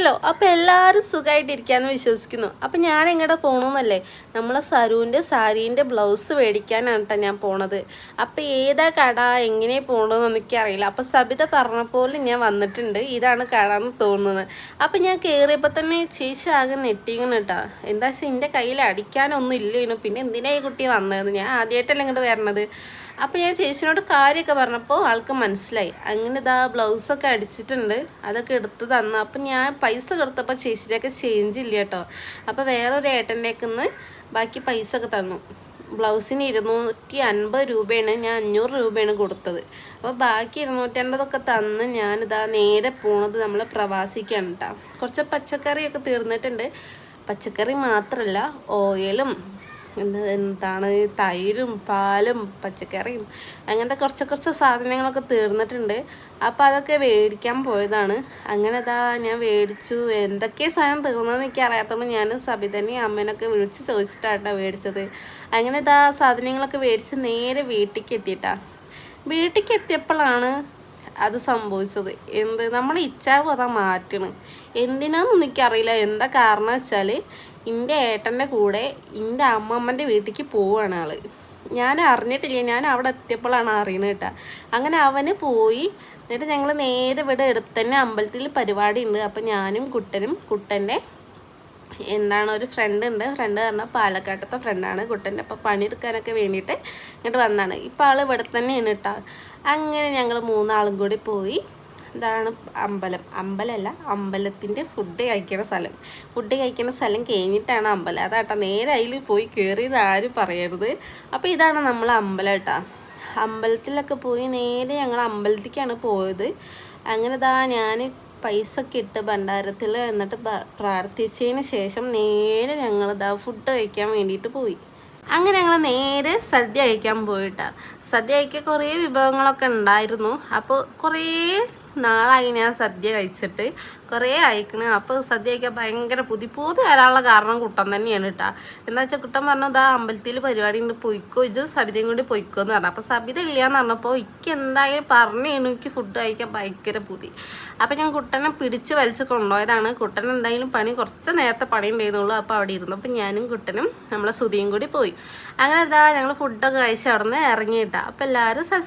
Hello, അപ്പോൾ എല്ലാവരും സുഖമായിട്ടിരിക്കാമെന്ന് വിശ്വസിക്കുന്നു. അപ്പം ഞാൻ എങ്ങോട്ട് പോകണമെന്നല്ലേ, നമ്മളെ സരുവിൻ്റെ സാരീൻ്റെ ബ്ലൗസ് മേടിക്കാനാണ് കേട്ടോ ഞാൻ പോണത്. അപ്പോൾ ഏതാ കട, എങ്ങനെ പോകണമെന്ന് എനിക്കറിയില്ല. അപ്പോൾ സബിത പറഞ്ഞപ്പോൾ ഞാൻ വന്നിട്ടുണ്ട്. ഇതാണ് കട എന്ന് തോന്നുന്നത്. അപ്പം ഞാൻ കയറിയപ്പോൾ തന്നെ ചേച്ചി ആകെ നെട്ടിക്കണം കേട്ടോ. എന്താ വെച്ചാൽ എൻ്റെ കയ്യിൽ അടിക്കാനൊന്നും ഇല്ലേനു. പിന്നെ എന്തിനാ ഈ കുട്ടി വന്നത്, ഞാൻ ആദ്യമായിട്ടല്ല ഇങ്ങോട്ട് വരണത്. അപ്പോൾ ഞാൻ ചേച്ചിനോട് കാര്യമൊക്കെ പറഞ്ഞപ്പോൾ ആൾക്ക് മനസ്സിലായി. അങ്ങനെ ഇതാ ബ്ലൗസൊക്കെ അടിച്ചിട്ടുണ്ട്, അതൊക്കെ എടുത്ത് തന്നു. അപ്പം ഞാൻ പൈസ കൊടുത്തപ്പോൾ ചേച്ചിയുടെയൊക്കെ ചേഞ്ച് ഇല്ല കേട്ടോ. അപ്പോൾ വേറൊരു ഏട്ടൻ്റെയൊക്കെ ബാക്കി പൈസ ഒക്കെ തന്നു. ബ്ലൗസിന് 250 രൂപയാണ്, ഞാൻ 500 രൂപയാണ് കൊടുത്തത്. അപ്പോൾ ബാക്കി 250 തന്ന് ഞാനിതാ നേരെ പോണത് നമ്മളെ പ്രവാസിക്കാണ് കേട്ടോ. കുറച്ച് പച്ചക്കറിയൊക്കെ തീർന്നിട്ടുണ്ട്. പച്ചക്കറി മാത്രമല്ല, ഓയിലും എന്താണ് തൈരും പാലും പച്ചക്കറിയും അങ്ങനത്തെ കുറച്ച് സാധനങ്ങളൊക്കെ തീർന്നിട്ടുണ്ട്. അപ്പോൾ അതൊക്കെ മേടിക്കാൻ പോയതാണ്. അങ്ങനെ ഞാൻ മേടിച്ചു. എന്തൊക്കെ സാധനം തീർന്നതെന്ന് എനിക്ക് അറിയാത്തതുകൊണ്ട് ഞാൻ സബിതനെയും അമ്മേനൊക്കെ വിളിച്ച് ചോദിച്ചിട്ടാണ് മേടിച്ചത്. അങ്ങനെ സാധനങ്ങളൊക്കെ മേടിച്ച് നേരെ വീട്ടിലേക്ക് എത്തിയിട്ടാ. വീട്ടിലേക്ക് എത്തിയപ്പോഴാണ് അത് സംഭവിച്ചത്. നമ്മൾ ഇച്ഛാവ് അതാ മാറ്റണ്. എന്തിനാണെന്ന് എനിക്കറിയില്ല. എന്താ കാരണം വെച്ചാൽ എൻ്റെ ഏട്ടൻ്റെ കൂടെ എൻ്റെ അമ്മമ്മൻ്റെ വീട്ടിലേക്ക് പോവുകയാണ് ആൾ. ഞാൻ അറിഞ്ഞിട്ടില്ല, ഞാൻ അവിടെ എത്തിയപ്പോഴാണ് അറിയണത് കേട്ടോ. അങ്ങനെ അവന് പോയി. എന്നിട്ട് ഞങ്ങൾ നേരെ ഇവിടെ അടുത്ത് തന്നെ അമ്പലത്തിൽ പരിപാടി ഉണ്ട്. അപ്പം ഞാനും കുട്ടൻ്റെ ഒരു ഫ്രണ്ട് ഉണ്ട്. ഫ്രണ്ട് പറഞ്ഞാൽ പാലക്കാട്ടത്തെ ഫ്രണ്ടാണ് കുട്ടൻ്റെ. അപ്പോൾ പണിയെടുക്കാനൊക്കെ വേണ്ടിയിട്ട് ഇങ്ങോട്ട് വന്നതാണ്. ഇപ്പോൾ ആൾ ഇവിടെ തന്നെയാണ് കേട്ടോ. അങ്ങനെ ഞങ്ങൾ 3 കൂടി പോയി. ഇതാണ് അമ്പലമല്ല, അമ്പലത്തിൻ്റെ ഫുഡ് കഴിക്കുന്ന സ്ഥലം കഴിഞ്ഞിട്ടാണ് അമ്പലം. അതാട്ടോ, നേരെ അതിൽ പോയി കയറിയത് ആരും പറയരുത്. അപ്പോൾ ഇതാണ് നമ്മളെ അമ്പലം കേട്ടോ. അമ്പലത്തിലൊക്കെ പോയി നേരെ ഞങ്ങൾ അമ്പലത്തിലേക്കാണ് പോയത്. അങ്ങനെ ഞാൻ പൈസ ഒക്കെ ഇട്ട് ഭണ്ഡാരത്തിൽ എന്നിട്ട് പ്രാർത്ഥിച്ചതിന് ശേഷം നേരെ ഞങ്ങൾ ഫുഡ് കഴിക്കാൻ വേണ്ടിയിട്ട് പോയി. അങ്ങനെ ഞങ്ങൾ നേരെ സദ്യ കഴിക്കാൻ പോയിട്ടാ. സദ്യ കഴിക്കാൻ കുറേ വിഭവങ്ങളൊക്കെ ഉണ്ടായിരുന്നു. അപ്പോൾ കുറേ നാളായി ഞാൻ സദ്യ കഴിച്ചിട്ട്, കുറേ അയക്കണം. അപ്പോൾ സദ്യ കഴിക്കാൻ ഭയങ്കര പുതി വരാനുള്ള കാരണം കുട്ടൻ തന്നെയാണ് കേട്ടോ. എന്താ വെച്ചാൽ കുട്ടൻ പറഞ്ഞു, അമ്പലത്തിൽ പരിപാടി ഉണ്ട്, പൊയ്ക്കോ, ഇജും സബിതയും കൂടി പൊയ്ക്കോ എന്ന് പറഞ്ഞു. അപ്പോൾ സബിത ഇല്ലയെന്ന് പറഞ്ഞപ്പോൾ എനിക്ക് എന്തായാലും പറഞ്ഞു എനിക്ക് ഫുഡ് കഴിക്കാൻ ഭയങ്കര പുതി. അപ്പോൾ ഞാൻ കുട്ടനെ പിടിച്ച് വലിച്ച് കൊണ്ടുപോയതാണ്. കുട്ടൻ എന്തായാലും കുറച്ച് നേരത്തെ പണി ഉണ്ടായിരുന്നുള്ളൂ. അപ്പോൾ അവിടെ ഇരുന്നു. അപ്പോൾ ഞാനും കുട്ടനും നമ്മളെ സുധിയും കൂടി പോയി. അങ്ങനെ ഞങ്ങൾ ഫുഡൊക്കെ കഴിച്ച് അവിടെ നിന്ന് ഇറങ്ങിയിട്ടാണ്. അപ്പോൾ എല്ലാവരും